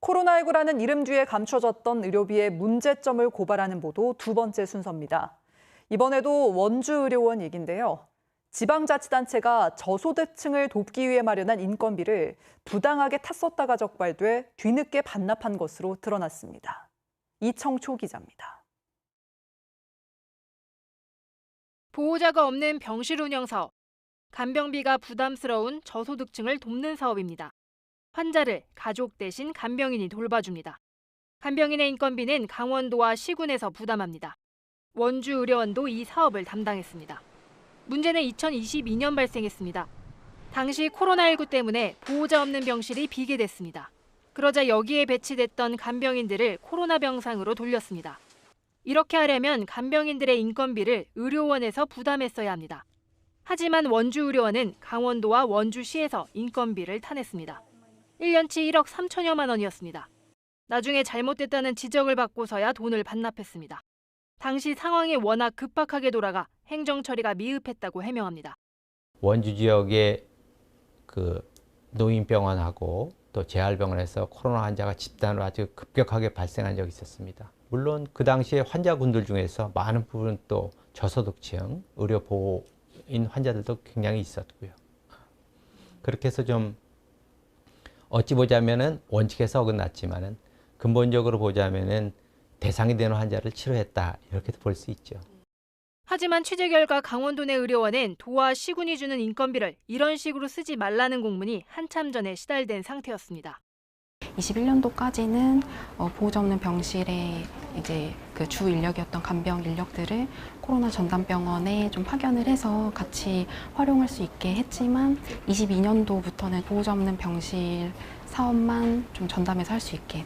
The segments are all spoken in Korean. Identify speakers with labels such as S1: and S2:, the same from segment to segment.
S1: 코로나19라는 이름 뒤에 감춰졌던 의료비의 문제점을 고발하는 보도 두 번째 순서입니다. 이번에도 원주의료원 얘긴데요. 지방자치단체가 저소득층을 돕기 위해 마련한 인건비를 부당하게 탔었다가 적발돼 뒤늦게 반납한 것으로 드러났습니다. 이청초 기자입니다.
S2: 보호자가 없는 병실 운영 사업. 간병비가 부담스러운 저소득층을 돕는 사업입니다. 환자를 가족 대신 간병인이 돌봐줍니다. 간병인의 인건비는 강원도와 시군에서 부담합니다. 원주의료원도 이 사업을 담당했습니다. 문제는 2022년 발생했습니다. 당시 코로나19 때문에 보호자 없는 병실이 비게 됐습니다. 그러자 여기에 배치됐던 간병인들을 코로나 병상으로 돌렸습니다. 이렇게 하려면 간병인들의 인건비를 의료원에서 부담했어야 합니다. 하지만 원주의료원은 강원도와 원주시에서 인건비를 타냈습니다. 1년치 1억 3천여만 원이었습니다. 나중에 잘못됐다는 지적을 받고서야 돈을 반납했습니다. 당시 상황이 워낙 급박하게 돌아가 행정 처리가 미흡했다고 해명합니다.
S3: 원주 지역의 노인병원하고 또 재활병원에서 코로나 환자가 집단으로 아주 급격하게 발생한 적이 있었습니다. 물론 그 당시에 환자군들 중에서 많은 부분 또 저소득층, 의료보호인 환자들도 굉장히 있었고요. 그렇게 해서 좀 어찌 보자면은 원칙에서 어긋났지만은 근본적으로 보자면은 대상이 되는 환자를 치료했다 이렇게도 볼 수 있죠.
S2: 하지만 취재 결과 강원도 내 의료원은 도와 시군이 주는 인건비를 이런 식으로 쓰지 말라는 공문이 한참 전에 시달된 상태였습니다.
S4: 21년도까지는 보호자 없는 병실에 이제 그 주 인력이었던 간병 인력들을 코로나 전담병원에 좀 파견을 해서 같이 활용할 수 있게 했지만 22년도부터는 보호자 없는 병실 사업만 좀 전담해서 할 수 있게.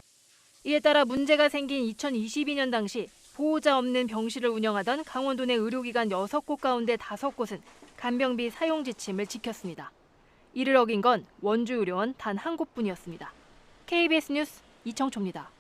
S2: 이에 따라 문제가 생긴 2022년 당시 보호자 없는 병실을 운영하던 강원도 내 의료기관 6곳 가운데 5곳은 간병비 사용 지침을 지켰습니다. 이를 어긴 건 원주의료원 단 한 곳뿐이었습니다. KBS 뉴스 이청초입니다.